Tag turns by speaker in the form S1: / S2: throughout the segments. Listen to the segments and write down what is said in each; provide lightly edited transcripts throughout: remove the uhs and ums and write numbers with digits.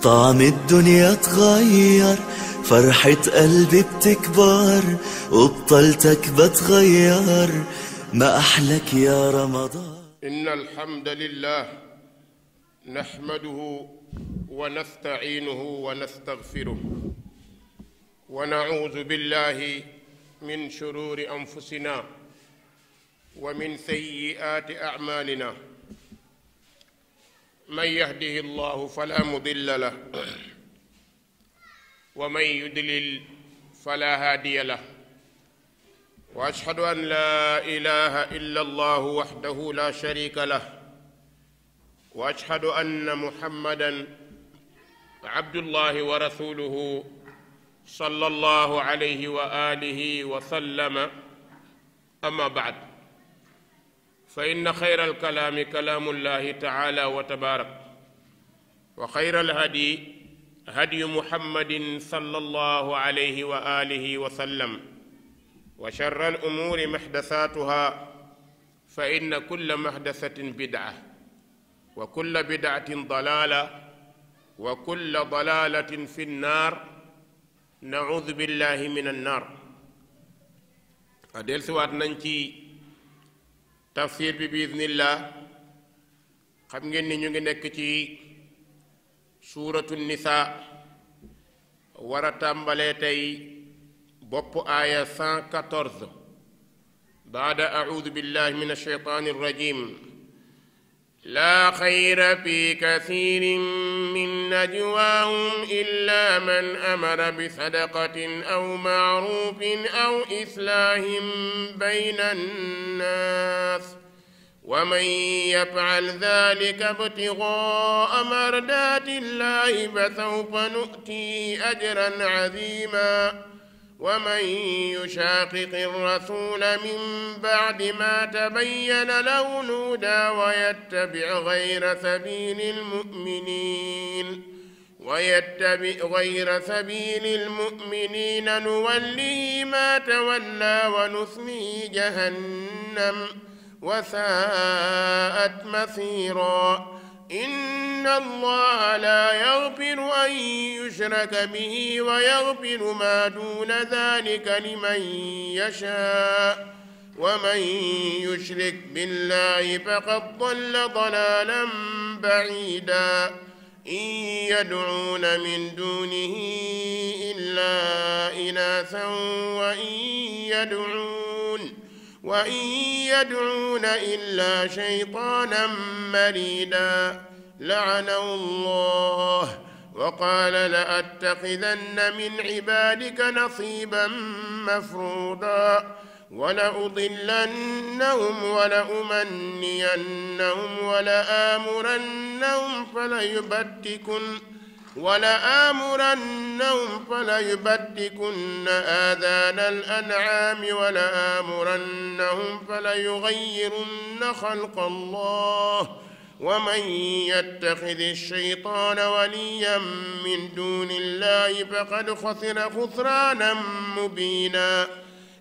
S1: طعم الدنيا اتغير، فرحة قلبي بتكبر، وبطلتك بتغير، ما أحلك يا رمضان.
S2: إن الحمد لله نحمده ونستعينه ونستغفره، ونعوذ بالله من شرور أنفسنا ومن سيئات أعمالنا. من يهده الله فلا مضل له، ومن يضلل فلا هادي له، وأشهد أن لا إله إلا الله وحده لا شريك له، وأشهد أن محمدًا عبد الله ورسوله صلى الله عليه وآله وسلم. أما بعد، فإن خير الكلام كلام الله تعالى وتبارك، وخير الهدي هدي محمد صلى الله عليه وآله وسلم، وشر الأمور محدثاتها، فإن كل محدثة بدعة، وكل بدعة ضلالة، وكل ضلالة في النار. نعوذ بالله من النار. أدل سوات ننتي tafsir bi biiznillah. xam ngeen ni ñu ngi nekk ci suuratu nisaa, war a tàmbalee tey bopp aaya 114 baada audu billahi min alsheytaani arrajim. laa xayra fi kathirin min najwaahum illa man amara bisadaqatin aw maarufin aw islaahin bayna annaas ومن يفعل ذلك ابتغاء مرضات الله فسوف نؤتيه أجرا عظيما ومن يشاقق الرسول من بعد ما تبين له الهدى ويتبع غير سبيل المؤمنين نوله ما تولى ونصله جهنم وساءت مصيرا. إن الله لا يغفر أن يشرك به ويغفر ما دون ذلك لمن يشاء ومن يشرك بالله فقد ضل ضلالا بعيدا. إن يدعون من دونه إلا إناثا وإن يدعون إلا شيطانا مريدا لعنه الله وقال لأتخذن من عبادك نصيبا مفروضا ولأضلنهم ولأمنينهم فليبتكن آذان الأنعام ولآمرنهم فليغيرن خلق الله ومن يتخذ الشيطان وليا من دون الله فقد خسر خسرانا مبينا.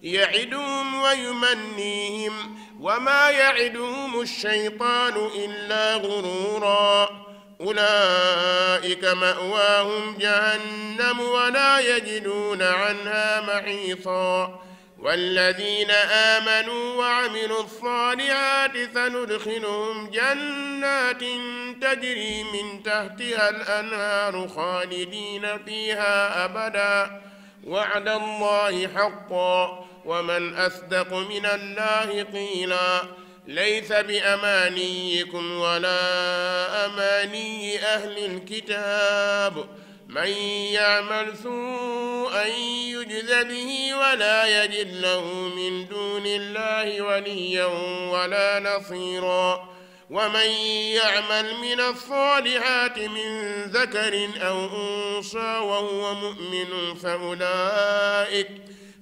S2: يعدهم ويمنيهم وما يعدهم الشيطان إلا غرورا. أولئك مأواهم جهنم ولا يجدون عنها محيصا. والذين آمنوا وعملوا الصالحات سندخلهم جنات تجري من تحتها الأنهار خالدين فيها أبدا وعد الله حقا ومن أصدق من الله قيلا. ليس بأمانيكم ولا أماني أهل الكتاب من يعمل سوءا يجز به ولا يجد له من دون الله وليا ولا نصيرا. ومن يعمل من الصالحات من ذكر أو أنثى وهو مؤمن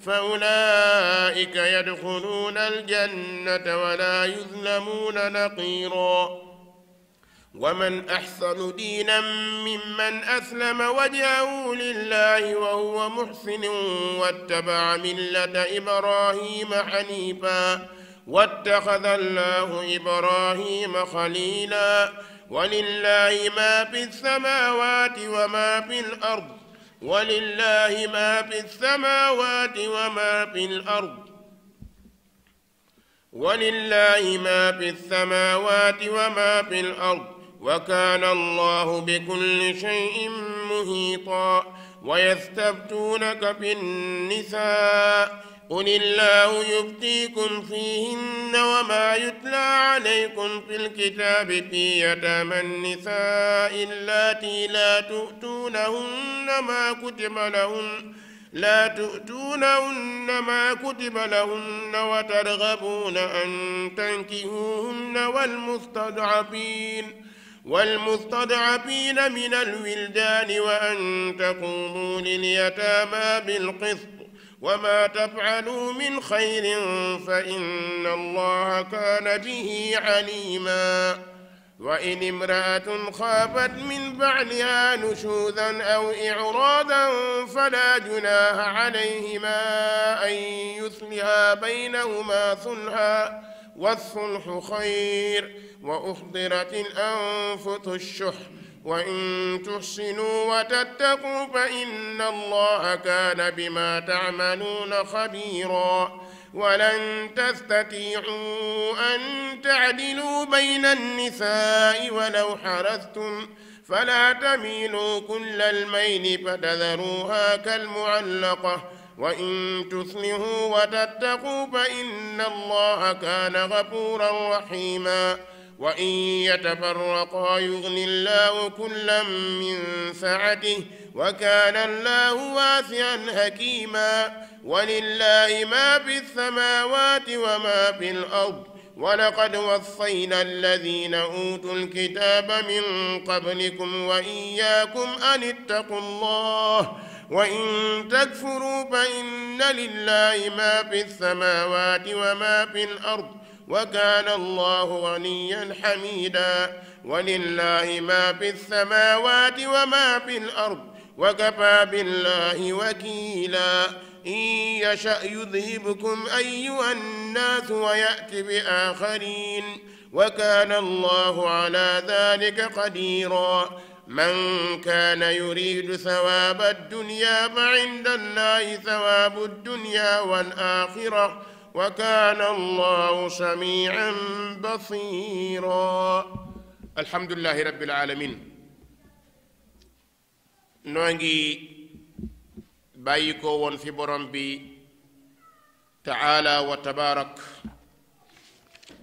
S2: فأولئك يدخلون الجنة ولا يظلمون نقيرا. ومن أحسن دينا ممن أسلم وجهه لله وهو محسن واتبع ملة إبراهيم حنيفا واتخذ الله إبراهيم خليلا. ولله ما في السماوات وما في الأرض ولله ما في السماوات وما في الأرض ولله ما في السماوات وما في الأرض وكان الله بكل شيء محيطا ويستفتونك في النساء قل الله يفتيكم فيهن وما يتلى عليكم في الكتاب في يتامى النساء اللاتي لا تؤتونهن ما كتب لهن وترغبون أن تنكحوهن والمستضعفين من الولدان وأن تقوموا لليتامى بالقسط وما تفعلوا من خير فإن الله كان به عليما وإن امرأة خافت من بعلها نشوزا أو إعراضا فلا جناح عليهما أن يصلحا بينهما صلحا والصلح خير وأحضرت الأنفس الشح وإن تحسنوا وتتقوا فإن الله كان بما تعملون خبيرا ولن تستطيعوا أن تعدلوا بين النساء ولو حرصتم فلا تميلوا كل الميل فتذروها كالمعلقة وإن تصلحوا وتتقوا فإن الله كان غفورا رحيما وإن يتفرقا يغن الله كلا من سعته وكان الله واسعا حكيما ولله ما في السماوات وما في الأرض ولقد وصينا الذين أوتوا الكتاب من قبلكم وإياكم أن اتقوا الله وإن تكفروا فإن لله ما في السماوات وما في الأرض وكان الله غنيا حميدا ولله ما في السماوات وما في الأرض وكفى بالله وكيلا إن يشأ يذهبكم أيها الناس ويأت بآخرين وكان الله على ذلك قديرا من كان يريد ثواب الدنيا فعند الله ثواب الدنيا والآخرة وكان الله سميعا بصيرا الحمد لله رب العالمين نوغي بايكو وون في بروم بي تعالى وتبارك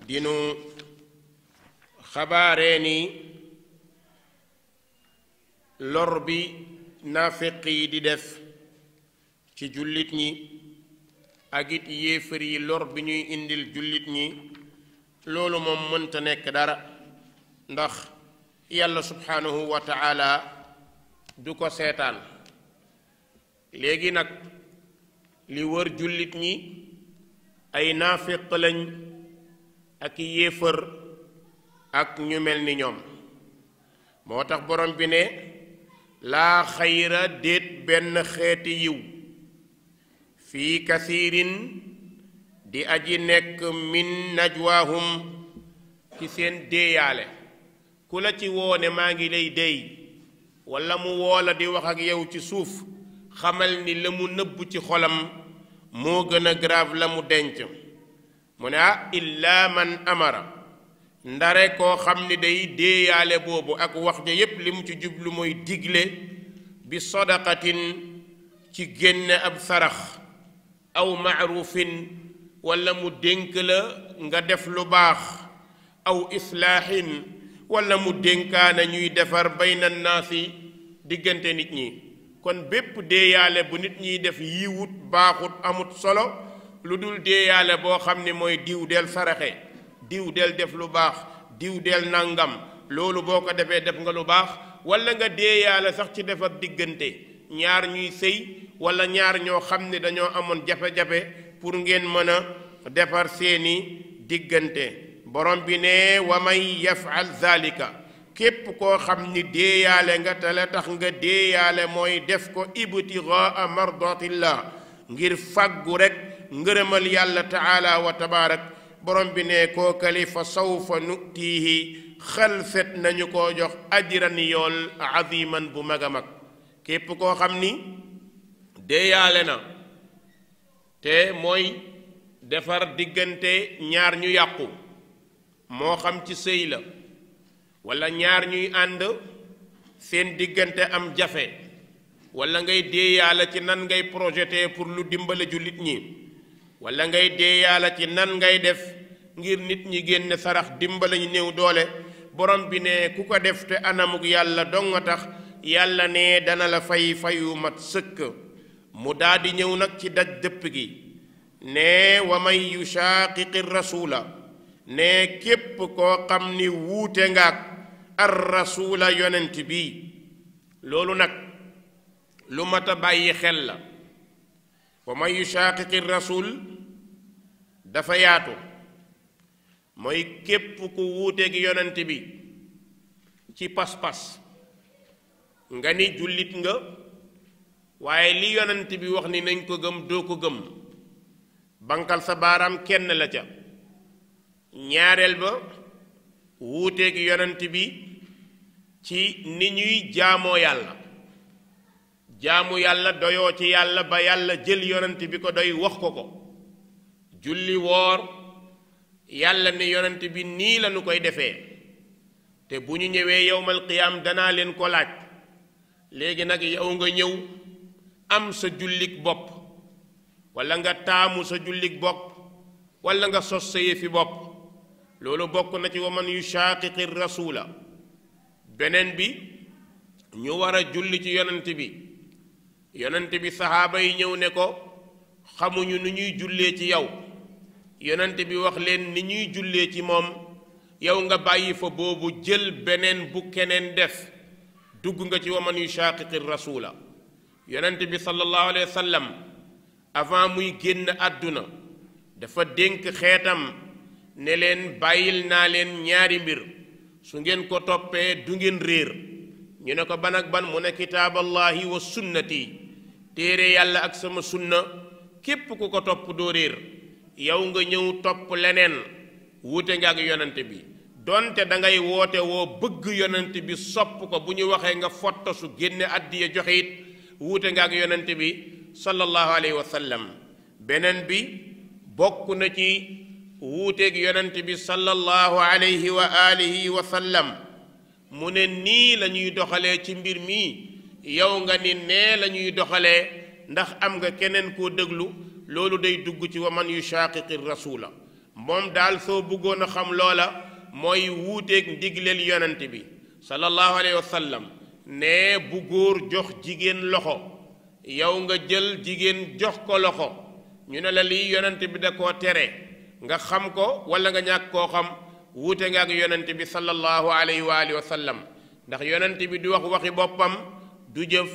S2: دينو خباريني lor bi naafiq yi di def ci jullit ñi ak it yéefar yi lor bi ñuy indil jullit ñi loolu moom mënta nekk dara ndax yàlla subhaanahu wa taala du ko seetaan léegi nag li wër jullit ñi ay naafiq lañ ak yéefar ak ñu mel ni ñoom moo tax borom bi ne laa xayra déet benn xeeti yiw fii kasiirin di aji nekk min najwaahum ci seen déeyaale ku la ci woone maa ngi lay déey walla mu woola di wax ak yow ci suuf xamal ni la mu nëbb ci xolam moo gën a grave la mu denc mu ne illaa man amara ndare koo xam ni day déeyaale boobu ak wax ja yépp li mu ci jublu mooy digle bi sadaqatin ci génne ab sarax aw maarufin walla mu dénk la nga def lu baax aw islaahin walla mu dénkaana ñuy defar bayna naasi diggante nit ñi kon bépp déeyaale bu nit ñiy def yiwut baaxut amut solo lu dul déeyaale boo xam ni mooy diw del saraxe diw del def lu baax diw del nangam loolu boo ko defee def nga lu baax walla nga déeyaale sax ci defar diggante ñaar ñuy sëy walla ñaar ñoo xam ne dañoo amoon jafe-jafe pour ngeen mën a defar seeni diggante borom bi ne wa man yafal zalika képp koo xam ni déeyaale nga te la tax nga déeyaale mooy def ko ibtigaa mardatillah ngir fàggu rek ngërëmal yàlla taala wa tabaarak borom bi ne kookali fa sawfa nutiihi xalset nañu koo jox ajran yool aziman bu mag a mag képp koo xam ni deeyaale na te mooy defar diggante ñaar ñu yàqu moo xam ci sëy la walla ñaar ñuy ànd seen diggante am jafe walla ngay deeyaale ci nan ngay projeté pour lu dimbale jullit ñi walla ngay deeyaale ci nan ngay def ngir nit ñi génn sarax dimbale ñu néew doole borom bi ne ku ko def te anamuk yàlla dong nga tax yàlla ne dana la fay fayu mat sëkk mu daldi ñëw nag ci daj dëpp gi ne wa man yushaqiqi rasula ne képp koo xam ni wuute ngaak ar rasula yonent bi loolu nag lu mat a bàyyi xel la wa man yushaqiqi rasul dafa yaatu mooy képp ku wuuteeg yonent bi ci pas-pas nga ni jullit nga waaye li yonent bi wax ni nañ ko gëm doo ko gëm bankal sa baaraam kenn la ca ñaareel ba wuuteeg yonent bi ci ni ñuy jaamoo yàlla jaamu yàlla doyoo ci yàlla ba yàlla jël yonent bi ko doy wax ko julli woor yàlla ne yonent bi nii lañu koy defee te bu ñu ñëwee yowmal qiyaam danaa leen ko laaj léegi nag yow nga ñëw am sa jullik bopp walla nga taamu sa jullik bopp walla nga sos sa yëfi bopp loolu bokk na ci wa man yushaqiqi rasula beneen bi ñu war a julli ci yonent bi saxaaba yi ñëw ne ko xamuñu nu ñuy jullee ci yow yonent bi wax leen ni ñuy jullee ci moom yow nga bàyyi fa boobu jël beneen bu keneen def dugg nga ci wa man yushaqiqi rasula yonent bi sallallahu alayhi wa sallam avant muy génn àdduna dafa dénk xeetam ne leen bàyyil naa leen ñaari mbir su ngeen ko toppee du ngeen réer ñu ne ko ban ak ban mu ne kitaaballahi wa sunnati téere yàlla ak sama sunna képp ku ko topp doo réer yow nga ñëw topp leneen wuute nga ak yonent bi donte da ngay woote woo bëgg yonent bi sopp ko bu ñu waxee nga fotta su génne àddiya joxe it wuute nga ak yonent bi sallallahu alayhi wa sallam beneen bi bokk na ci wuuteeg yonent bi sallallahu alayhi wa alihi wa sallam mu ne nii la ñuy doxalee ci mbir mi yow nga ni nee la ñuy doxalee ndax am nga keneen koo déglu loolu day dugg ci wa man yushaqiqi rasula moom daal soo bëggoon a xam loola mooy wuuteeg ndigleel yonent bi sallallahu alayhi wa sallam ne bu góor jox jigéen loxo yow nga jël jigéen jox ko loxo ñu ne la lii yonent bi da koo tere nga xam ko wala nga ñàkk koo xam wuute nga ak yonent bi sallallahu alayhi wa alihi wa sallam ndax yonent bi du wax waxi boppam du jëf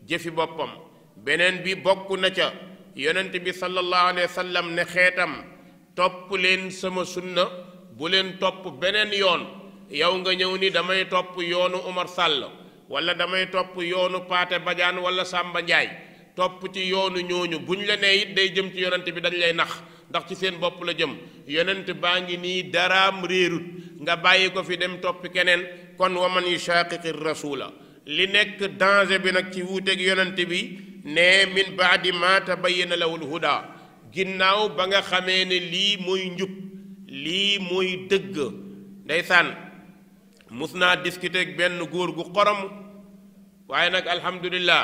S2: jëfi boppam beneen bi bokk na ca yonent bi sallallahu alayhi wa sallam ne xeetam topp leen sama sunna bu leen topp beneen yoon yow nga ñëw ni damay topp yoonu Umar Sall wala damay topp yoonu Paate Badiane wala Samba Ndiaye topp ci yoonu ñooñu buñ la nee it day jëm ci yonent bi dañ lay nax ndax ci seen bopp la jëm yonent baa ngi nii daraam réerut nga bàyyi ko fi dem toppi keneen kon wa man yushaqiqi rasula li nekk danger bi nag ci wuuteeg yonent bi ne min baadi ma tabayyana lawul huda ginnaaw ba nga xamee ne lii mooy njub lii mooy dëgg ndeysaan mus naa discuter ak benn góor gu xorom waaye nag alhamdulillah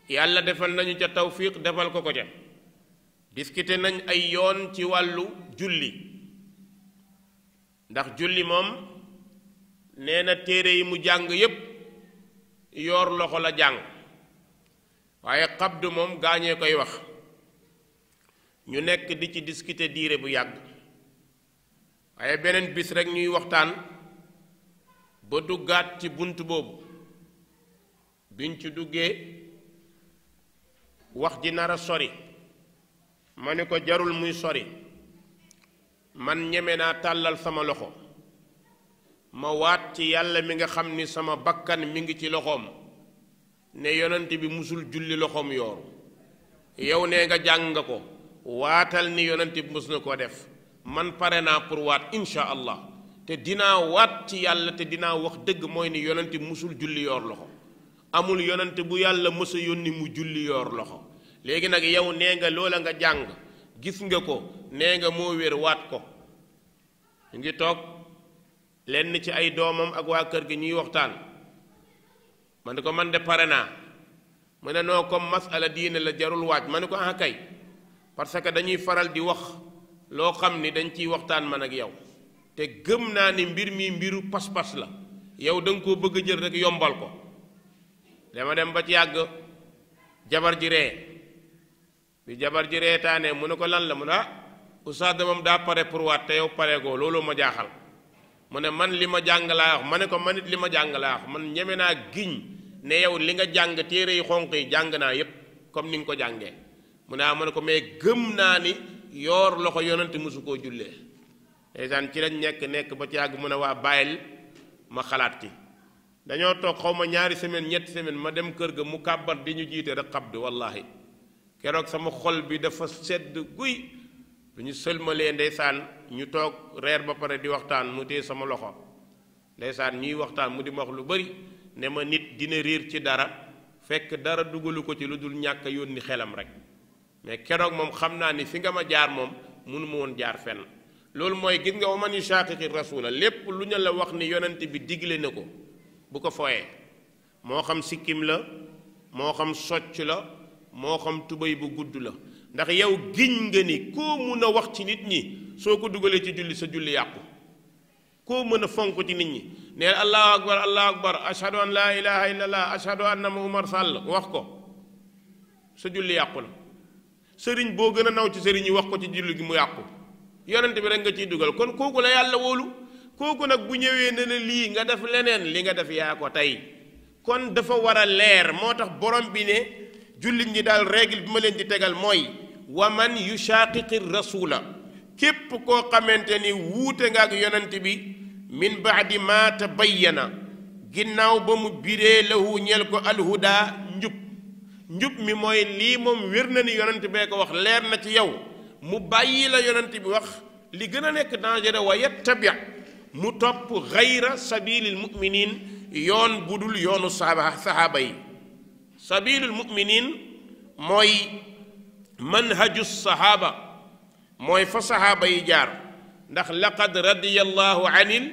S2: yàlla defal nañu ca tawfiq defal ko ca discuter nañ ay yoon ci wàllu julli ndax julli moom nee na téere yi mu jàng yépp yoor loxo la jàng waaye xabdu moom gaañee koy wax ñu nekk di ci discuter diire bu yàgg waaye beneen bis rekk ñuy waxtaan ba duggaat ci bunt boobu biñ ci duggee wax ji nar a sori ma ne ko jarul muy sori man ñeme naa tàllal sama loxo ma waat ci yàlla mi nga xam ni sama bakkan mi ngi ci loxoom ne yonent bi musul julli loxoom yooru yow nee nga jàng nga ko waatal ni yonent bi mus na koo def man pare naa pour waat insha allah te dinaa waat ci yàlla te dinaa wax dëgg mooy ni yonente musul julli yoor loxo amul yonente bu yàlla mës a yónni mu julli yoor loxo léegi nag yow nee nga loola nga jàng gis nga ko nee nga moo wér waat ko ñu ngi toog lenn ci ay doomam ak waa kër gi ñuy waxtaan ma ne ko man de pare naa mu ne noo comme masala diine la jarul waaj ma ne ko ah kay parce que dañuy faral di wax loo xam ni dañ ciy waxtaan man ak yow te gëm naa ni mbir mi mbiru pas-pas la yow da nga koo bëgg a jël rek yombal ko dama dem ba ci yàgg jabar ji ree bi jabar ji reetaanee mu ne ko lan la mu ne ah oustaz moom daa pare pour waat te yow pare goo loolu ma jaaxal mu ne man li ma jàng laa wax ma ne ko man it li ma jàng laa wax man ñeme naa giñ ne yow li nga jàng téere yi xonq yi jàng naa yépp comme ni nga ko jàngee mu ne ah ma ne ko mais gëm naa ni yoor loxo yonante mosu koo jullee ndeysaan ci lañ nekk ba ci yàgg mu ne waa bàyyil ma xalaat ci dañoo toog xaw ma ñaari semaine ñetti semaine ma dem kër ga mu kàbbar di ñu jiite rek xab di wallahi keroog sama xol bi dafa sedd guy bu ñu sëlmalee ndeysaan ñu toog reer ba pare di waxtaan mu téye sama loxo ndeysaan ñuy waxtaan mu di ma wax lu bari ne ma nit dina réer ci dara fekk dara dugalu ko ci lu dul ñàkk yónni xelam rek mais keroog moom xam naa ni fi nga ma jaar moom mënu ma woon jaar fenn loolu mooy gis nga wa man yushaqiqi rasula lépp lu ñu la wax ni yonent bi digle na ko bu ko fooyee moo xam sikkim la moo xam socc la moo xam tubéy bu gudd la ndax yow giñ nga ni koo mun a wax ci nit ñi soo ko dugalee ci julli sa julli yàqu koo mën a fonk ci nit ñi neen allahu akbar ashhadu an laa ilaha illallah ashhadu anna Umar Sall wax ko sa julli yàqu la sëriñ boo gën a naw ci sëriñ yi wax ko ci julli gi mu yàqu yonent bi rek nga ciy dugal kon kooku la yàlla wóolu kooku nag bu ñëwee ne la lii nga def leneen li nga def yaa ko tey kon dafa war a leer moo tax borom bi ne jullit ñi daal règle bi ma leen di tegal mooy wa man yushaqiqi rasula képp koo xamante ni wuute nga ak yonent bi min baadi ma tabayyana ginnaaw ba mu biree lahu ñeel ko alhuda njub mi mooy lii moom wér na ni yonent bee ko wax leer na ci yow mu bàyyi la yonent bi wax li gën a nekk danger wa yattabi mu topp gayra sabilil muminin yoon bu dul yoonu sahaaba yi sabilul muminin mooy manhaju sahaaba mooy fa sahaaba yi jaar ndax laqad radiyallahu anil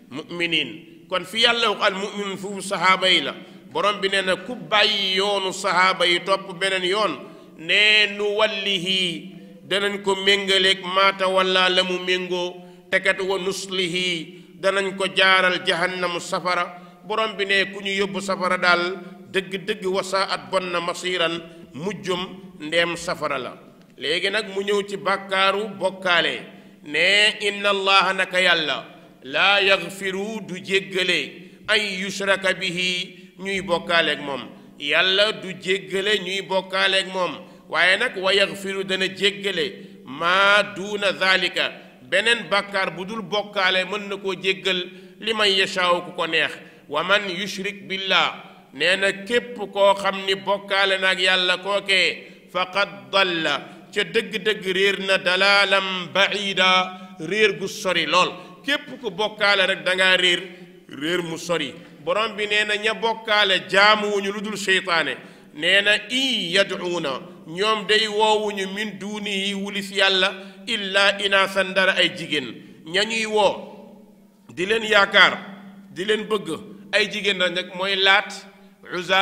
S2: muminin kon fi yàlla wax al muminin foofu sahaaba yi la borom bi nee na ku bàyyi yoonu sahaaba yi topp beneen yoon nee nu wallihi danañ ko méngaleeg maata walla la mu méngoo tekat wa nuslihi danañ ko jaaral jahannamu safara borom bi ne ku ñu yóbbu safara daal dëgg-dëgg wasaat bon na masiran mujjum ndeem safara la léegi nag mu ñëw ci bàkkaaru bokkaale ne inna allaha naka yàlla laa yaxfiru du jéggale ay yushraka bihi ñuy bokkaaleeg moom yàlla du jéggale ñuy bokkaaleeg moom waaye nag wa yaxfiru dana jéggale maa duuna zalika beneen bàkkaar bu dul bokkaale mën na koo jéggal li man yashaaw ku ko neex wa man yushrik billah nee na képp koo xam ni bokkaale naag yàlla kookee faqad dalla ca dëgg-dëgg réer na dalaalam baida réer gu sori lool képp ku bokkaale rek dangaa réer mu sori borom bi nee na ña bokkaale jaamuwuñu lu dul seytaane nee na in yad'uuna ñoom day woowuñu min duunihi wulis yàlla illaa inaasan dara ay jigéen ña ñuy woo di leen yaakaar di leen bëgg ay jigéen la nag mooy laat uza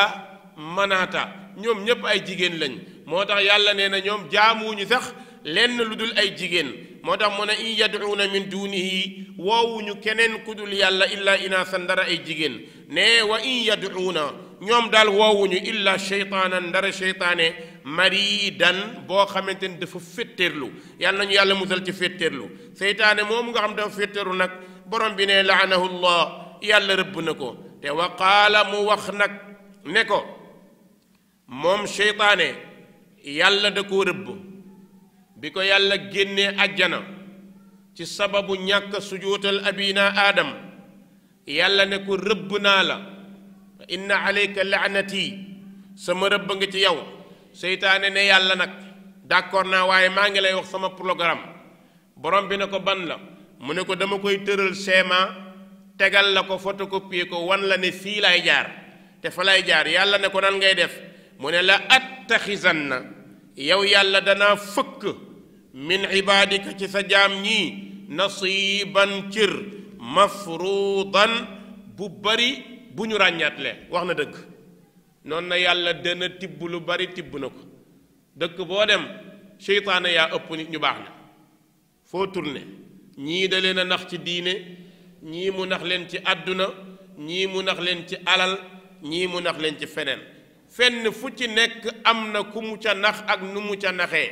S2: manaata ñoom ñépp ay jigéen lañ moo tax yàlla nee na ñoom jaamuwuñu sax lenn lu dul ay jigéen moo tax mu ne in yad'uuna min duunihi woowuñu keneen ku dul yàlla illaa inaasan dara ay jigéen ne wa in yad'uuna ñoom daal woowuñu illa sheytaanan ndara sheytaane maridan boo xamante ni dafa féttéerlu yàlla nañu yàlla musal ci féttéerlu seytaane moom nga xam dafa féttéerlu nag borom bi ne laanahu llah yàlla rëbb na ko te wa qaala mu wax nag ne ko moom sheytaane yàlla da koo rëbb bi ko yàlla génnee ajjana ci sababu ñàkk sujootal abina aadam yàlla ne ko rëbb naa la inna alayka laanati sama rëbb nga ci yow seytaane ne yàlla nag d'accord naa waaye maa ngi lay wax sama programme borom bi ne ko ban la mu ne ko dama koy tëral schéma tegal la ko photocopier ko wan la ne fii lay jaar te fa lay jaar yàlla ne ko nan ngay def mu ne la attaxizanna yow yàlla danaa fëkk min ibaadika ci sa jaam ñii nasiiban cër mafruudan bu bari bu ñu ràññaatle wax na dëgg noonu na yàlla dana tibb lu bari tibb na ko dëkk boo dem seytaane yaa ëpp nit ñu baax na foo tourné ñii da leen a nax ci diine ñii mu nax leen ci àdduna ñii mu nax leen ci alal ñii mu nax leen ci feneen fenn fu ci nekk am na ku mu ca nax ak nu mu ca naxee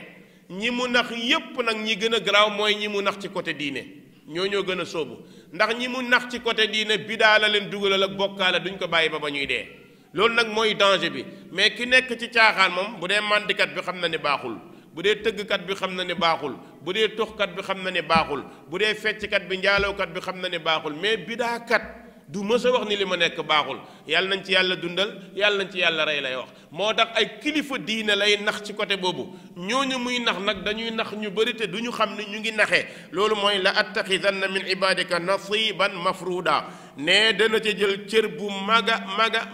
S2: ñi mu nax yépp nag ñi gën a garaaw mooy ñi mu nax ci côté diine ñoo gën a sóobu ndax ñi mu nax ci côté diine bidaa la leen dugalal ak bokkaale duñ ko bàyyi ba ñuy dee loolu nag mooy danger bi mais ki nekk ci caaxaan moom bu dee màndikat bi xam na ne baaxul bu dee tëggkat bi xam na ne baaxul bu dee tuxkat bi xam na ne baaxul bu dee fecckat bi njaalookat bi xam na ne baaxul mais bidaakat du mës a wax ni li ma nekk baaxul yàlla nañ ci yàlla dundal yàlla nañ ci yàlla rey lay wax moo tax ay kilifa diine lay nax ci côté boobu ñooñu muy nax nag dañuy nax ñu bëri te du ñu xam ne ñu ngi naxee loolu mooy la attaxidanna min ibadika nasiban mafruda ne dana ca jël cër bu maga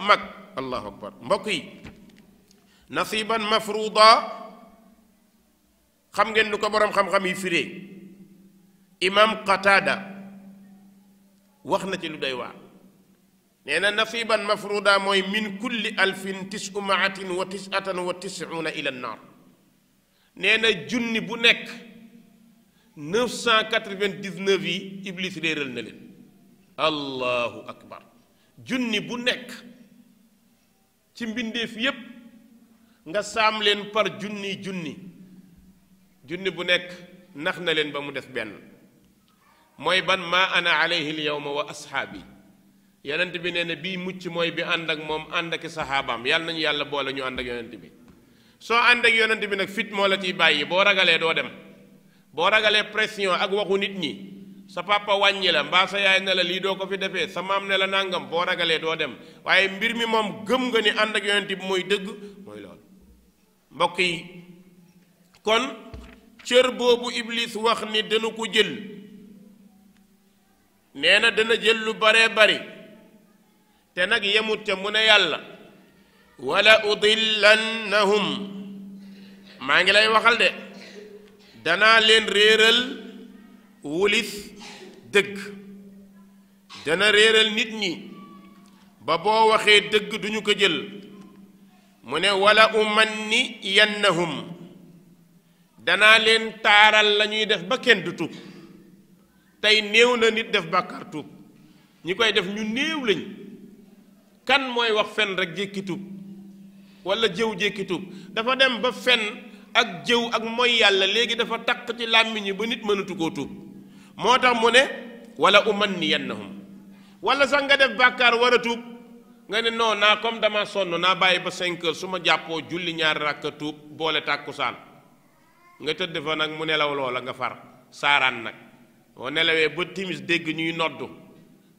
S2: mag allahu akbar mbokk yi nasiban mafruda xam ngeen nu ko boroom xam-xam yi firee imam Qatada wax na ci lu doy waar nee na nasiban mafruda mooy min kulli alfin tisumaatin wa tisatan wa tisuuna ila nnar nee na junni bu nekk 999 yi iblis réeral na leen allahu akbar junni bu nekk ci mbindeef yépp nga saam leen par junni bu nekk nax na leen ba mu def benn mooy ban maa ana alayhi alyawma wa ashaabi yonent bi nee na bii mucc mooy bi ànd ak moom ànd ak saxaabaam yàlla nañu yàlla boole ñu ànd ak yonent bi soo ànd ak yonent bi nag fit moo la ciy bàyyi boo ragalee doo dem boo ragalee pression ak waxu nit ñi sa papa wàññi la mbaa sa yaay ne la lii doo ko fi defee sa maam ne la nàngam boo ragalee doo dem waaye mbir mi moom gëm nga ni ànd ak yonent bi mooy dëgg mooy loolu mbokk yi kon cër boobu iblis wax ni dana ko jël nee na dana jël lu baree bari te nag yemut ca mu ne yàlla wala udillannahum maa ngi lay waxal de danaa leen réeral wulis dëgg dana réeral nit ñi ba boo waxee dëgg duñu ko jël mu ne wala umanniyannahum danaa leen taaral la ñuy def ba kenn du tuub tey néew na nit def bàkkaar tuub ñi koy def ñu néew lañ kan mooy wax fen rek jékki tuub wala jëw jékki tuub dafa dem ba fen ak jëw ak mooy yàlla léegi dafa taq ci làmmiñ yi ba nit mënatu koo tuub moo tax mu ne wala umanniyannahum wala sax nga def bàkkaar war a tuub nga ne non naa comme dama sonn naa bàyyi ba 5 heures su ma jàppoo julli ñaari rakka tuub boole tàkkusaan nga tëdd fa nag mu nelaw loola nga far saaraan nag boo nelawee ba timis dégg ñuy noddu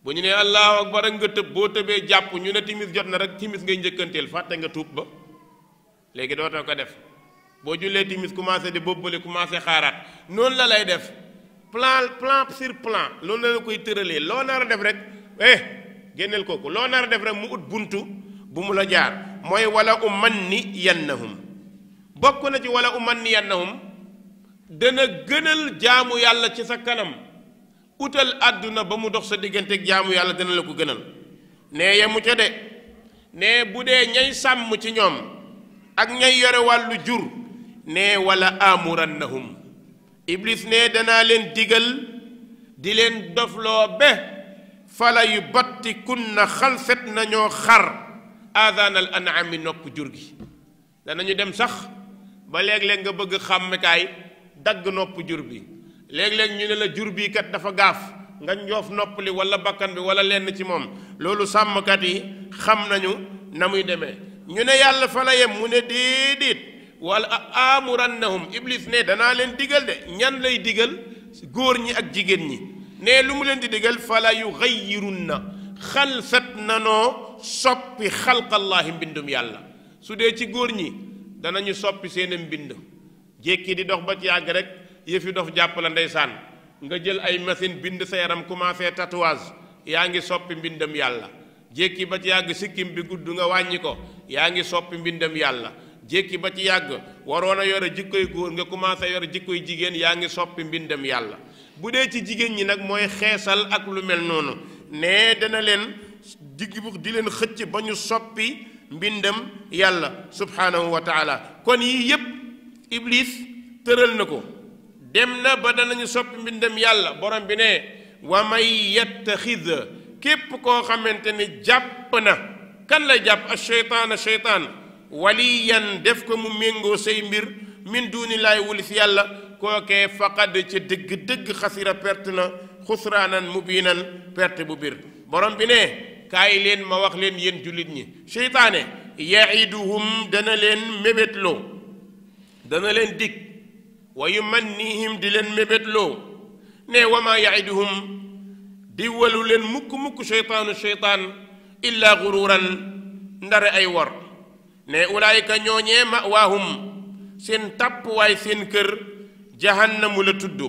S2: bu ñu ne allahu akbar rek nga tëb boo tëbee jàpp ñu ne timis jot na rek timis ngay njëkkanteel fàtte nga tuub ba léegi dootoo ko def boo jullee timis commencé di bobbali commencé xaaraat noonu la lay def plan sur plan loolu la la koy tëralee loo nar a def rek génneel kooku loo nar a def rek mu ut buntu bu mu la jaar mooy wala umanniyannahum bokk na ci wala umanniyannahum dana gënal jaamu yàlla ci sa kanam utal àdduna ba mu dox sa digganteeg jaamu yàlla dana la ko gënal nee yemu ca de nee bu dee ñay sàmm ci ñoom ak ñay yore wàllu jur nee wala amurannahum iblis nee danaa leen digal di leen dofloo be fala yu batti kunna xalset nañoo xar aadaanal an'ami nopp jur gi danañu dem sax ba léeg-léeg nga bëgg xàmmekaay dagg nopp jur bi léeg-léeg ñu ne la jur bii kat dafa gaaf nga njoof nopp li wala bakkan bi wala lenn ci moom loolu sàmmkat yi xam nañu na muy demee ñu ne yàlla fa la yem mu ne déedéet wala amurannahum iblis ne danaa leen digal de ñan lay digal góor ñi ak jigéen ñi ne lu mu leen di digal fala yugayyirunna xalsat nanoo soppi xalqallaahi mbindum yàlla su dee ci góor ñi danañu soppi seen mbind jékki di dox ba ci yàgg rek yëfi dof jàpp la ndeysaan nga jël ay machine bind sa yaram commencé tatouage yaa ngi soppi mbindam yàlla jékki ba ci yàgg sikkim bi gudd nga wàññi ko yaa ngi soppi mbindam yàlla jékki ba ci yàgg waroon a yore jikkoy góor nga commencé yore jikkoy jigéen yaa ngi soppi mbindam yàlla bu dee ci jigéen ñi nag mooy xeesal ak lu mel noonu ne dana leen di leen xëcc ba ñu soppi mbindam yàlla subhaanahu wa taala kon yii yépp iblis tëral na ko dem na ba danañu soppi mbindam yàlla borom bi ne wa may yattaxid képp koo xamante ni jàpp na kan lay jàpp a cheytaan waliyan def ko mu méngoo say mbir min duunillaahi wulis yàlla kookee faqad ca dëgg-dëgg xasira perte na xusraanan mubiinan perte bu bir borom bi ne kaay leen ma wax leen yéen jullit ñi seytaane yaiduhum dana leen mébétloo dana leen dig wa yumannihim di leen mébétloo ne wa maa yaiduhum di walu leen mukk seytaan illa gururan ndare ay wor ne ulaayika ñooñee mawaahum seen tàppuwaay seen kër jahannamu la tudd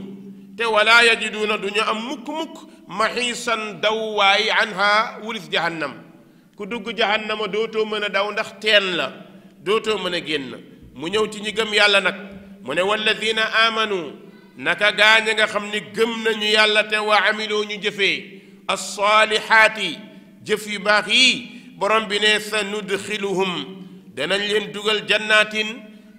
S2: te wala yajiduuna du ñu am mukk maxiisan dawwaay anha wulis jahannam ku dugg jahannama dootoo mën a daw ndax teen la dootoo mën a génn mu ñëw ci ñi gëm yàlla nag mu ne walladina amanu naka gaañ nga xam ni gëm nañu yàlla te wa amiloo ñu jëfee alsaalihaati jëf yu baax yi borom bi ne sa nudxiluhum danañ leen dugal jannaatin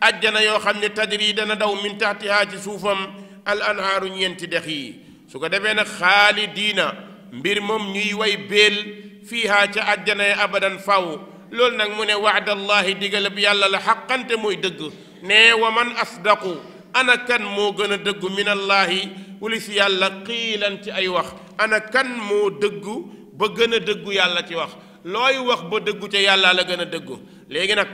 S2: ajjana yoo xam ne tajri dana daw min taxtihaa ci suufam al anhaaru ñeenti dex yi su ko defee nag xaalidiina mbir moom ñuy way béel fiihaa ca ajjana yi abadan faw loolu nag mu ne waadallahi digal bi yàlla la xaqante mooy dëgg ne wa man asdaqu ana kan moo gën a dëggu min allaahi wuli si yàlla qiilan ci ay wax ana kan moo dëggu ba gën a dëggu yàlla ci wax looy wax ba dëggu ca yàlla la gën a dëggu léegi nag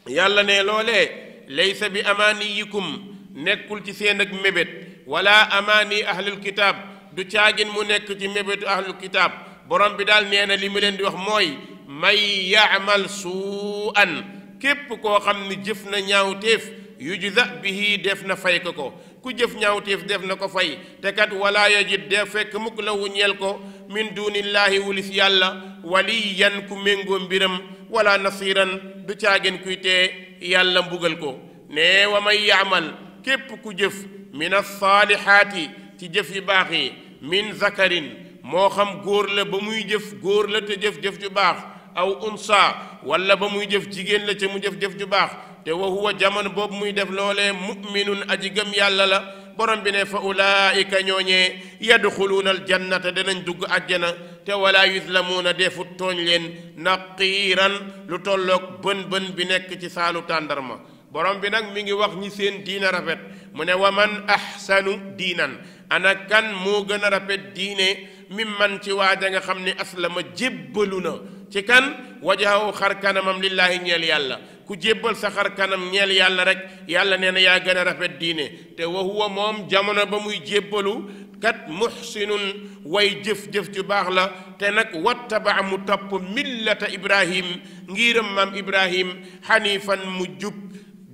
S2: yàlla ne loolee laysa bi amaaniyikum nekkul ci seen ak mébét wala amaani ahlul kitaab du caagin mu nekk ci mébétu ahlul kitaab borom bi daal nee na li mu leen di wax mooy may yaamal suu'an képp koo xam ni jëf na ñaawteef yujza bihi def na fay ko ku jëf ñaawteef def na ko fay te kat wala yajid def fekk mukk lahu ñeel ko min dunillahi wulis yàlla waliyan ku méngoo mbiram wala nasiran du caagin kuy tee yàlla mbugal ko ne wa may yaamal képp ku jëf min alsaalihaati ci jëf yu baax yi min zakarin moo xam góor la ba muy jëf góor la te jëf-jëf ju baax aw unsa wala ba muy jëf jigéen la ca mu jëf-jëf ju baax te wa huwa jamono boobu muy def loolee muminun aji gëm yàlla la borom bi ne fa ulaika ñooñee yadxuluuna aljannata danañ dugg àjjana te wala yuslamuuna defut tooñ leen naqiiran lu tolloog bën bi nekk ci saalu tàndarma borom bi nag mi ngi wax ñi seen diina rafet mu ne wa man ahsanu diinan ana kan moo gën a rafet diine mimman ci waaja nga xam ne aslama jébbalu na ci kan wajahahu xar kanamam lillaahi ñeel yàlla ku jébbal sa xar kanam ñeel yàlla rek yàlla nee na yaa gën a rafet diine te wa huwa moom jamono ba muy jébbalu kat muhsinun way jëf-jëf ju baax la te nag wattabaa mu topp millata ibrahim ngiram maam ibrahim xanifan mu jub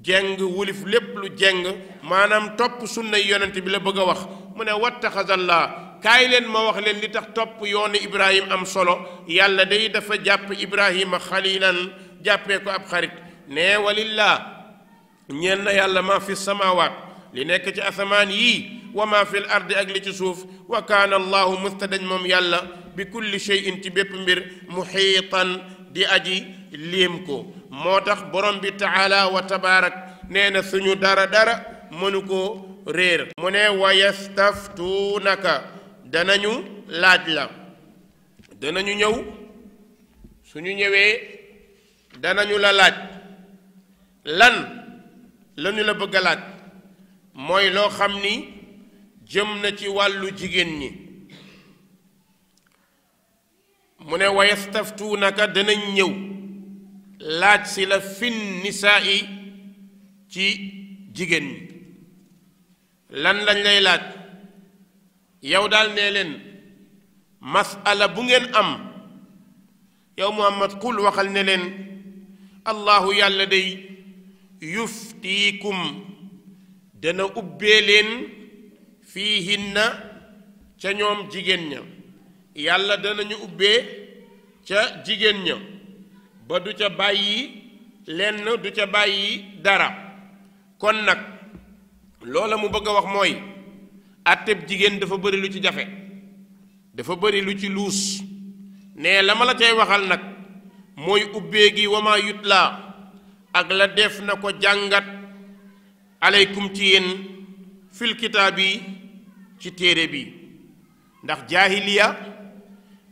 S2: jeng wulif lépp lu jeng maanaam topp sunna yonent bi la bëgg a wax mu ne wattaxazallah kaay leen ma wax leen li tax topp yoonu ibrahim am solo yàlla day dafa jàpp ibrahima xalilan jàppee ko ab xarit ne walillah ñeel na yàlla maa fi samawaat li nekk ci asamaan yii wa maa fi l ardi ak li ci suuf wa kaana allahu mustadañ moom yàlla bi kulli shay'in ci bépp mbir muxiitan di aji léem ko moo tax borom bi taala wa tabaarak nee na suñu dara mënu ko réer mu ne wa yastaftuunaka danañu laaj la danañu ñëw suñu ñëwee danañu la laaj lan lañu la bëgg a laaj mooy loo xam ni jëm na ci wàllu jigéen ñi mu ne wa yastaftuunaka danañ ñëw laaj si la fin nisaa'i ci jigéen ñi lan lañ lay laaj yow daal nee leen masala bu ngeen am yow muhammad qul waxal ne leen allahu yàlla day yuftiikum dana ubbee leen fiihinna ca ñoom jigéen ña yàlla danañu ubbee ca jigéen ña ba du ca bàyyi lenn du ca bàyyi dara. kon nag loola mu bëgg a wax mooy àtteb jigéen dafa bëri lu ci jafe, dafa bëri lu ci luus. ne la ma la cay waxal nag mooy ubbee gi wama yutla ak la def na ko jàngat aleykum ci yéen fil kitaab yi ci téere bi. ndax jaahiliya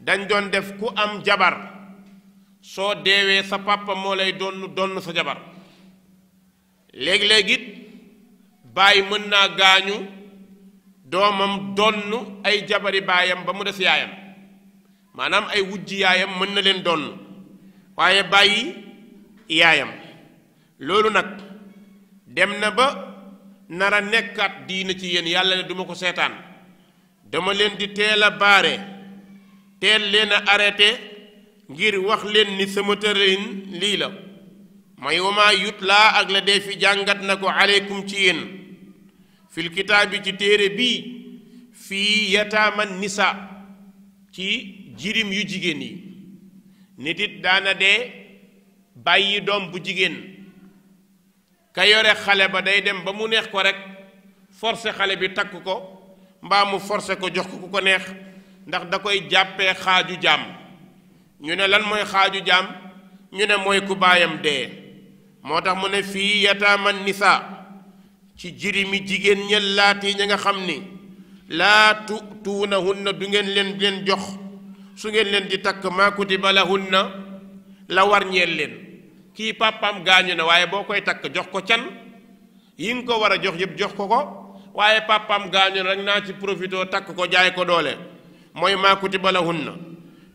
S2: dañ doon def ku am jabar soo deewee sa papa moo lay donn sa jabar. léegi-léegi it baay mën naa gaañu doomam donn ay jabari baayam ba mu des yaayam, maanaam ay wujji yaayam mën na leen donn waaye bàyyi yaayam. loolu nag dem na ba nar a nekkaat diina ci yéen. yàlla ne duma ko seetaan, dama leen di teel a baare, teel leen a arrêté ngir wax leen ni sama tëralin lii la. may wama yutlaa ak la dee fi jàngat na ko aleykum ci yéen fil kitaab bi ci téere bii fii yataaman nisa ci jirim yu jigéen yi. nit it daana dee bàyyi doom bu jigéen, ka yore xale ba day dem ba mu neex ko rek forcé xale bi takk ko mbaa mu forcé ko jox ko ku ko neex, ndax da koy jàppee xaaju jaam. ñu ne lan mooy xaaju jaam? ñu ne mooy ku baayam dee. moo tax mu ne fii yataaman nisa ci jirimi jigéen ña laati ña nga xam ni laa tu'tuunahunna du ngeen leen jox su ngeen leen di takk maa kutiba lahunna la war ñeel leen. kii pàppam gaañu na waaye boo koy takk jox ko can yi nga ko war a jox yëpp jox ko ko, waaye pàppam gaañu na rek naa ci profitoo takk ko jaay ko doole, mooy maa kutiba lahunna.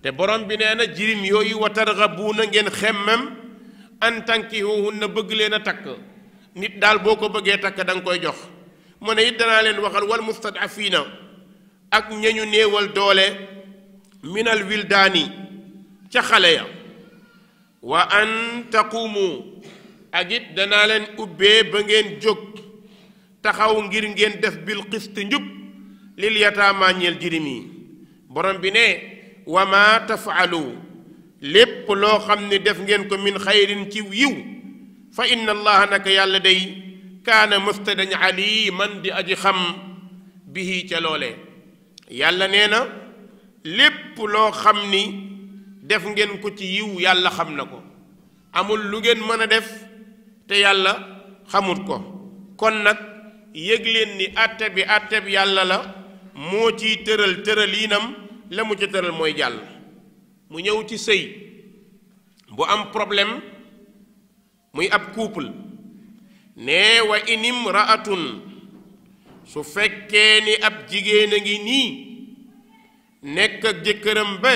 S2: te borom bi nee na jirim yooyu wa targhabuuna ngeen xemmem an tankihuhunna bëgg leen a takk. nit daal boo ko bëggee takk da nga koy jox. mu ne it danaa leen waxal wal mustadafiina ak ñañu néewal doole minal wildaani ca xale ya. wa an taquumu ak it danaa leen ubbee ba ngeen jóg taxaw ngir ngeen def bil qist njub lil yataama ñeel jirim yi. borom bi ne wa ma tafaalu lépp loo xam ne def ngeen ko min xayrin ci yiw fa inna allaha naka yàlla day kaana mustadañ aliman di aji xam bihi ca loole. yàlla nee na lépp loo xam ni def ngeen ko ci yiw yàlla xam na ko, amul lu ngeen mën a def te yàlla xamut ko. kon nag yëg leen ni àtte bi yàlla la, moo ciy tëraliinam la mu ca tëral mooy jàll. mu ñëw ci sëy bu am problème muy ab couple ne wa inim raatun su fekkee ni ab jigéen a ngi nii nekk ak jëkkëram ba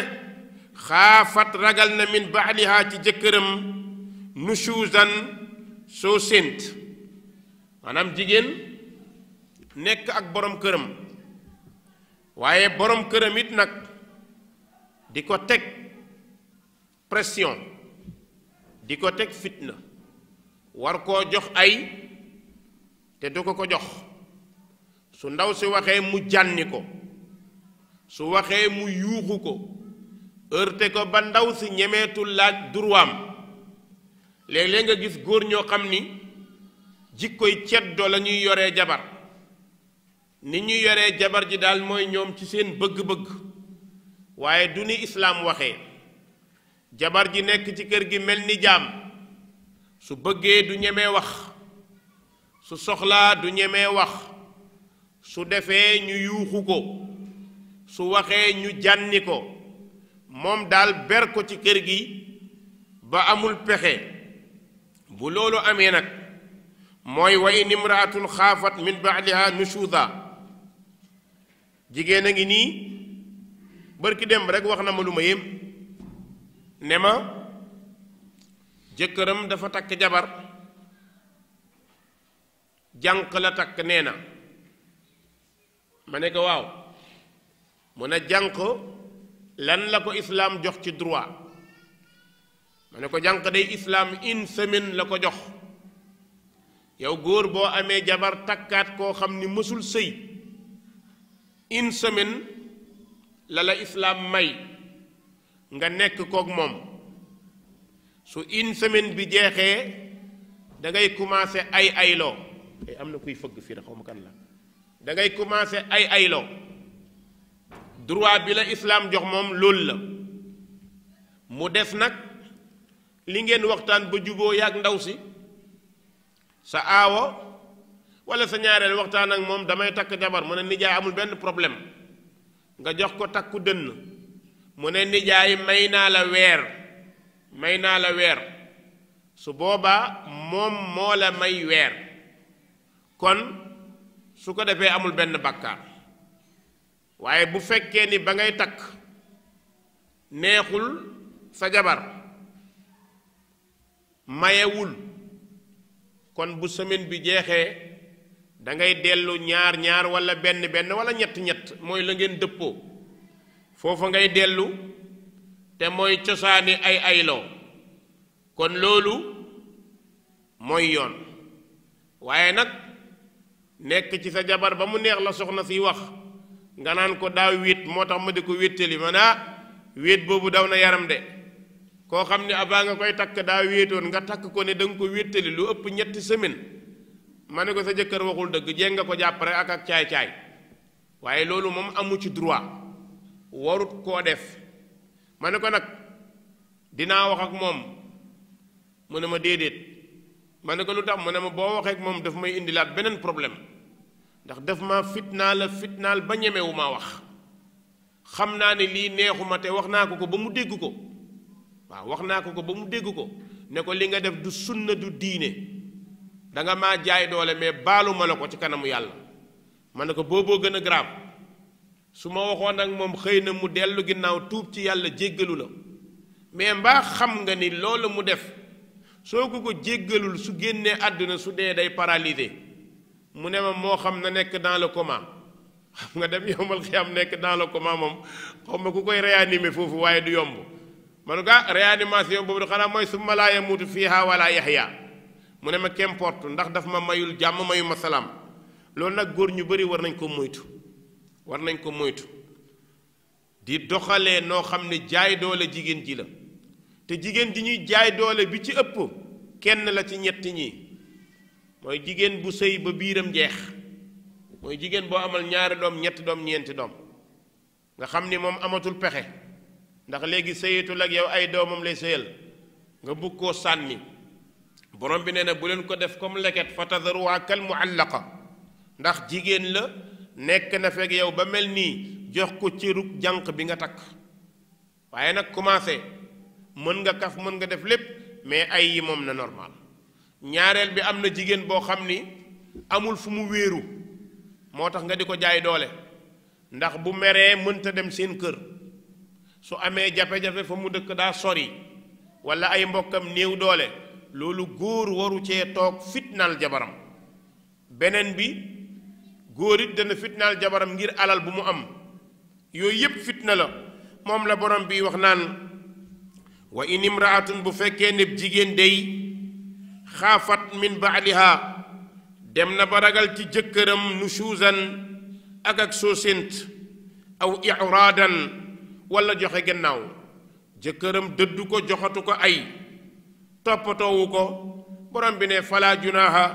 S2: xaafat ragal na min baalihaa ci jëkkëram nushuzan soo sént, maanaam jigéen nekk ak borom këram waaye borom këram it nag di ko teg pression, di ko teg fitna, war koo jox ay te du ko jox. su ndaw si waxee mu jànni ko, su waxee mu yuuxu ko, heurte ko ba ndaw si ñemeetul laaj durwaam. léeg-léeg nga gis góor ñoo xam ni jikkoy ceddo la ñuy yoree jabar. ni ñuy yoree jabar ji daal mooy ñoom ci seen bëgg-bëgg, waaye du ni islaam waxee. jabar ji nekk ci kër gi mel ni jaam, su bëggee du ñemee wax, su soxlaa du ñemee wax, su defee ñu yuuxu ko, su waxee ñu jànni ko, moom daal ber ko ci kër gi ba amul pexe. bu loolu amee nag mooy wa in imraatun xaafat min baaliha nushuza. jigéen a ngi nii bërki dem rek wax na ma lu ma yéem, ne ma jëkkëram dafa takk jabar, jànq la takk nee na. ma ne ko waaw, mu ne jànq lan la ko islaam jox ci droit? ma ne ko jànq day islaam une semaine la ko jox. yow góor boo amee jabar takkaat koo xam ni mësul sëy une semaine la islaam may nga nekk kook moom su une semaine bi jeexee da ngay commencé ay ayloo am na kuy fëgg fii xaw ma kan la da ngay commencé ay ayloo droit bi la islaam jox moom loolu la mu des nag li ngeen waxtaan ba juboo yaag ndaw si sa aawo wala sa ñaareel waxtaan ak moom damay takk jabar mu ne nijaay amul benn problème nga jox ko takku dënn mu ne nijaay may naa la weer su boobaa moom moo la may weer kon su ko defee amul benn bàkkaar waaye bu fekkee ni ba ngay takk neexul sa jabar mayewul kon bu semaine bi jeexee da ngay dellu ñaar wala benn wala ñett mooy la ngeen dëppoo foofa ngay dellu te mooy cosaani ay ayloo kon loolu mooy yoon waaye nag nekk ci sa jabar ba mu neex la soxna si wax nga naan ko daa wéet moo tax ma di ko wéttali ma naa wéet boobu daw na yaram de koo xam ne abaa nga koy takk daa wéetoon nga takk ko ne da nga ko wéttali lu ëpp ñetti semaine ma ne ko sa jëkkër waxul dëgg jéng nga ko jàppare ak caay-caay waaye loolu moom amu ci droit warut koo def ma ne ko nag dinaa wax ak moom mu ne ma déedéet ma ne ko lu tax mu ne ma boo waxee ak moom daf may indilaat beneen problème ndax daf ma fitnaal ba ñemewu maa wax xam naa ne lii neexuma te wax naa ko ba mu dégg ko waaw wax naa ko ba mu dégg ko ne ko li nga def du sunna du diine danga maa jaay doole mais baaluma la ko ci kanamu yàlla ma ne ko booboo gën a grave su ma waxoon ak moom xëy na mu dellu ginnaaw tuub ci yàlla jéggalu la mais mbaa xam nga ni loolu mu def soo ko jéggalul su génnee àdduna su dee day paralysé mu ne ma moo xam na nekk dans le coma xam nga dem yombal xiyam nekk dans le coma moom xaw ma ku koy réanimer foofu waaye du yomb ma ne ko réanimation boobu xanaa mooy summa laa yamuutu fiihaa wala yaxya mu ne ma qu'importe ndax daf ma mayul jàmm mayu ma salaam loolu nag góor ñu bari war nañ ko moytu di doxalee noo xam ne jaay doole jigéen ji la te jigéen ji ñuy jaay doole bi ci ëpp kenn la ci ñetti ñi mooy jigéen bu sëy ba biiram jeex mooy jigéen boo amal ñaari doom ñetti doom ñeenti doom nga xam ni moom amatul pexe ndax léegi sëyatul ak yow ay doomam lay sëyal nga bugg koo sànni borom bi nee na bu leen ko def comme leket fa tadaruha kal muallaqa ndax jigéen la nekk na fekk yow ba mel nii jox ko cërug jànq bi nga takk waaye nag commencé mën nga kaf mën nga def lépp mais ay yi moom na normal ñaareel bi am na jigéen boo xam ni amul fu mu wéeru moo tax nga di ko jaay doole ndax bu meree mënta dem seen kër su amee jafe-jafe fa mu dëkk daa sori wala ay mbokkam néew doole loolu góor waru cee toog fitnaal jabaram beneen bi góor it dana fitnaal jabaram ngir alal bu mu am yooyu yépp fitna la moom la borom bi wax naan wa in imraatun bu fekkee ne jigéen day xaafat min baaliha dem na ba ragal ci jëkkëram nushuzan ak soosent aw iraadan wala joxe gannaaw jëkkëram dëddu ko joxatu ko ay toppatoowu ko borom bi ne fala junaaha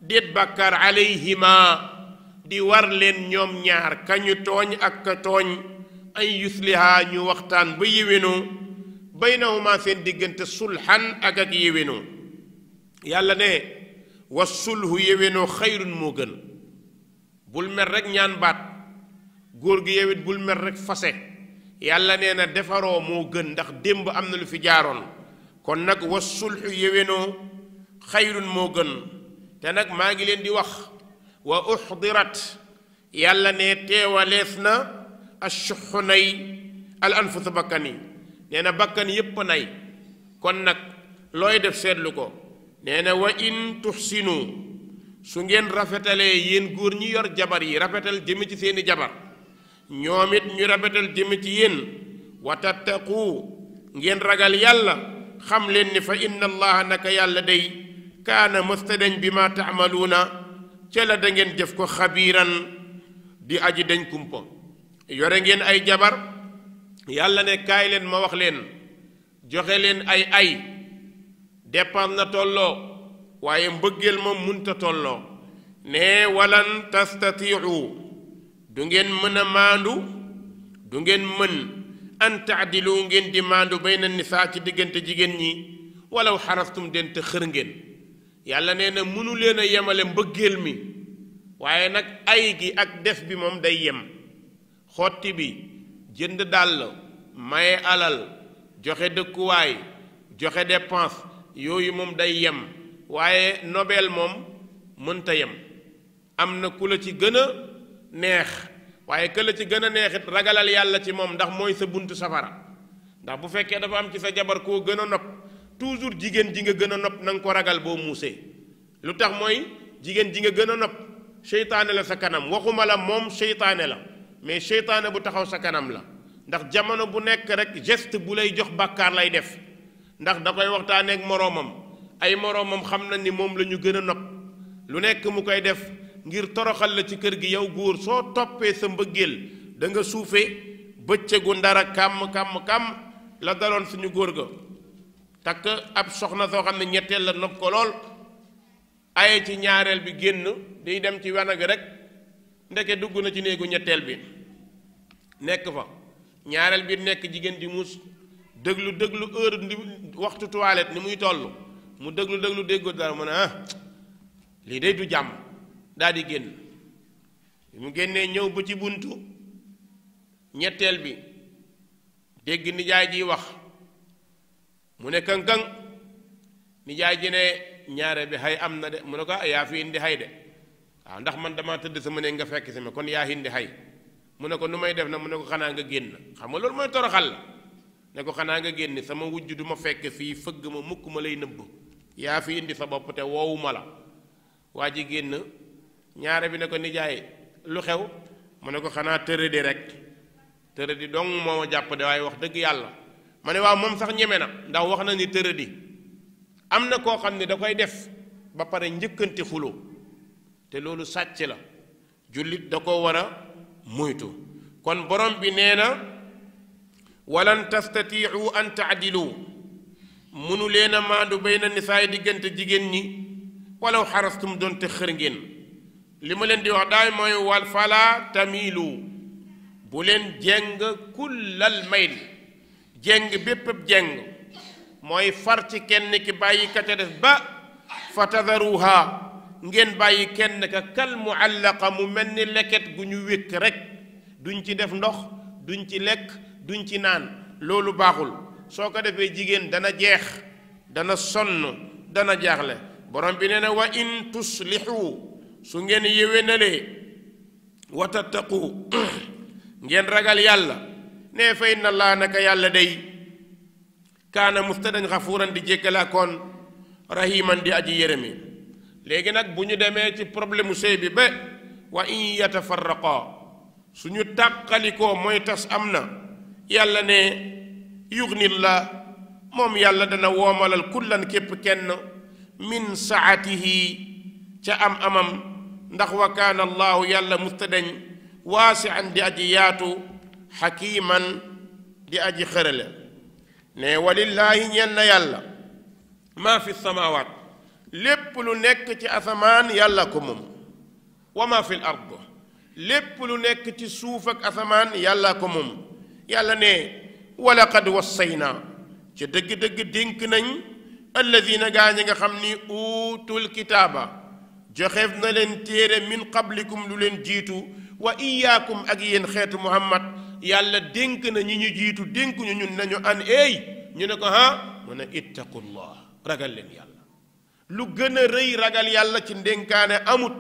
S2: déet bàkkaar alayhima di war leen ñoom ñaar kañu tooñ ak ka tooñ ay yusliha ñu waxtaan ba yéwénoo baynahuma seen diggante sulhan ak yéwénoo yàlla ne wa sulhu yéwénoo xayrun moo gën bul mer rek ñaan baat góor gi yewit bul mer rek fase yàlla nee na defaroo moo gën ndax démb am na lu fi jaaroon kon nag wa sulhu yéwénoo xayrun moo gën te nag maa ngi leen di wax wa uxdirat yàlla ne teewalees na ashuxu nay al anfus bakkan yi nee na bakkan yépp nay kon nag looy def seetlu ko nee na wa in tuxsinu su ngeen rafetalee yéen góor ñi yor jabar yi rafetal jëme ci seeni jabar ñoom it ñu rafetal jëme ci yéen wa tattaqu ngeen ragal yàlla xam leen ni fa inna allaha naka yàlla day kaana mësta dañ bi ma taamaluuna ca la da ngeen jëf ko xabiiran di aji dañ kumpa yore ngeen ay jabar yàlla ne kaay leen ma wax leen joxe leen ay dépense na tolloo waaye mbëggeel moom munta tolloo ne walan tastatiu du ngeen mën a maandu du ngeen mën an taadilu ngeen di maandu bayna nisaa ci diggante jigéen ñi walaw xarastum den te xër ngeen yàlla nee na mënu leen a yemale mbëggeel mi waaye nag ay gi ak def bi moom day yem xotti bi jënd dàll maye alal joxe dëkkuwaay joxe dépense yooyu moom day yem waaye nobel moom mënta yem am na ku la ci gën a neex waaye que la ci gën a neexit ragalal yàlla ci moom ndax mooy sa buntu safara ndax bu fekkee dafa am ci sa jabar koo gën a nopp toujours jigéen ji nga gën a nopp na nga ko ragal boo muusee lu tax mooy jigéen ji nga gën a nopp seytaane la sa kanam waxuma la moom seytaane la mais seytaane bu taxaw sa kanam la ndax jamono bu nekk rek geste bu lay jox bàkkaar lay def ndax da koy waxtaaneek moroomam ay moroomam xam na ni moom la ñu gën a nopp lu nekk mu koy def ngir toroxal la ci kër gi yow góor soo toppee sa mbëggeel da nga suufee bëccëgu ndara kàmm la daloon suñu góor ga takk ab soxna soo xam ne ñetteel la nopp ko lool aye ci ñaareel bi génn day dem ci wanag rek ndeke dugg na ci néegu ñetteel bi nekk fa ñaareel bi nekk jigéen di muus déglu heure waxtu toilette ni muy toll mu déglu déggoo dara mu ne lii day du jàmm daal di génn mu génnee ñëw ba ci buntu ñetteel bi dégg nijaay ji wax mu ne kaŋ-kaŋ nijaay ji ne ñaare bi xay am na de mu ne ko yaa fi indi xay de waaw ndax man dama tëdd sama ne nga fekk si ma kon yaa indi xay mu ne ko nu may def na mu ne ko xanaa nga génn xam nga loolu mooy toroxal la ne ko xanaa nga génn sama wujj du ma fekk fii fëgg ma mukk ma lay nëbb yaa fi indi sa bopp te woowu ma la waa ji génn ñaare bi ne ko nijaay lu xew mu ne ko xanaa tërëdi rek tërëdi dong moo ma jàpp de waaye wax dëgg yàlla ma ne waaw moom sax ñeme na ndax wax na ni tërëdi am na koo xam ne da koy def ba pare njëkkante xulo te loolu sàcc la jullit da ko war a moytu kon borom bi nee na walan tastatiu an taadilu munu leen a maandu bayna nisaay diggante jigéen ñi walaw xarastum doon te xër ngeen li ma leen di wax daay mooy wal fala tamilu bu leen jeng kullal mayl jeng bépp jeng mooy far ci kenn ki bàyyi ka ca def ba fa tadaruha ngeen bàyyi kenn ka kal muallaqa mu mel ni leket gu ñu wékk rek duñ ci def ndox duñ ci lekk duñ ci naan loolu baaxul soo ko defee jigéen dana jeex dana sonn dana jaaxle borom bi nee na wa in tuslixu su ngeen yéwénalee wa tattaqu ngeen ragal yàlla nee fa inna allah naka yàlla day kaana mustadan xafuuran di jéggalaakoon rahiman di aji yërëmi léegi nag bu ñu demee ci problème mu sëy bi ba wa in yatafarraqa suñu tàqalikoo mooy tas am na yàlla ne yugnillah moom yàlla dana woomalal kullan képp kenn min saatihi ca am amam ndax wa kaana allahu yàlla mustadañ waasian di aji yaatu xakiman di aji xërale ne walillaahi ñeen na yàlla maa fi samaawaat lépp lu nekk ci asamaan yàlla ko moom wa maa fi l ard lépp lu nekk ci suuf ak asamaan yàlla ko moom yàlla ne walaqad wassayna ca dëgg-dëgg dénk nañ alladina gaa ñi nga xam ni uutul kitaaba joxeef na leen téere min qablikum lu leen jiitu wa iyaakum ak yéen xeetu muhammad yàlla dénk na ñi ñu jiitu dénk ñu ñun nañu an ñu ne ko mu ne ittaqullah ragal leen yàlla lu gën a rëy ragal yàlla ci ndénkaane amut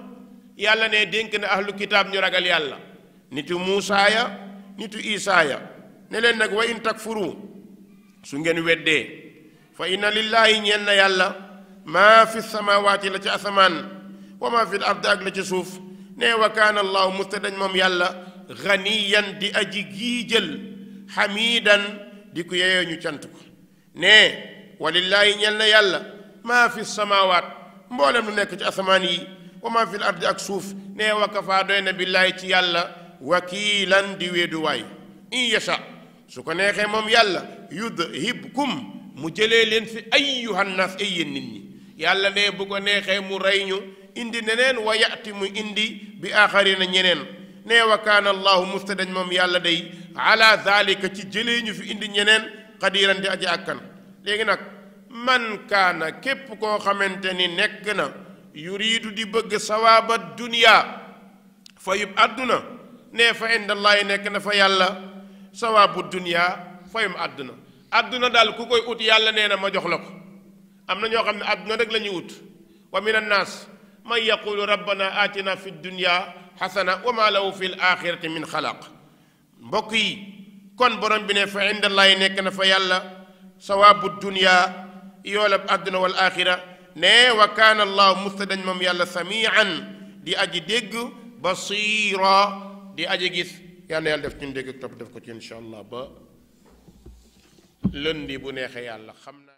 S2: yàlla ne dénk na ahlu kitaab ñu ragal yàlla nitu muusaa ya nitu isaa ya ne leen nag wa in takfuru su ngeen weddee fa inna lillaahi ñeen na yàlla maa fi samaawaati la ci asamaan wa maa fi l ard ak la ci suuf ne wa kaana allahu mustadañ moom yàlla ganiyan di aji giijël xamiidan di ko yeyoo ñu cant ko ne walillaahi ñeel na yàlla maa fi samaawaat mboolem lu nekk ci asamaan yi wa ma fil ardi ak suuf ne wa kafaa doy na billaahi ci yàlla wakiilan di wéeduwaay in yasha su ko neexee moom yàlla yudhibkum mu jëlee leen fi ayyuhan naas ay yéen nit ñi yàlla ne bu ko neexee mu rey ñu indi neneen wa yati mu indi bi aaxarina ñeneen ne wa kaana allahu mustadañ moom yàlla day ala zalika ci jëlee ñu fi indi ñeneen qadiran di aji àkkan léegi nag man kaana képp koo xamante ni nekk na yuriidu di bëgg sawaaba dunya fayub àdduna ne fa indallahi nekk na fa yàlla sawaabu dunya fayum àdduna daal ku koy ut yàlla nee na ma jox la ko am na ñoo xam ne àdduna rek la ñuy ut wa min annaas man yaqulu rabbana atina fi dunya xasana wa ma lahu fi l axirati min xalaq mbokk yi kon borom bi ne fa indallahi nekk na fa yàlla sawaabu dunya yoolab àdduna wal axira ne wa kaana allahu mustadañ moom yàlla samian di aji dégg basira di aji gis yal na yàlla def ci dégg ak topp def ko ci incha allah ba lëndi bu neexee yàlla xam na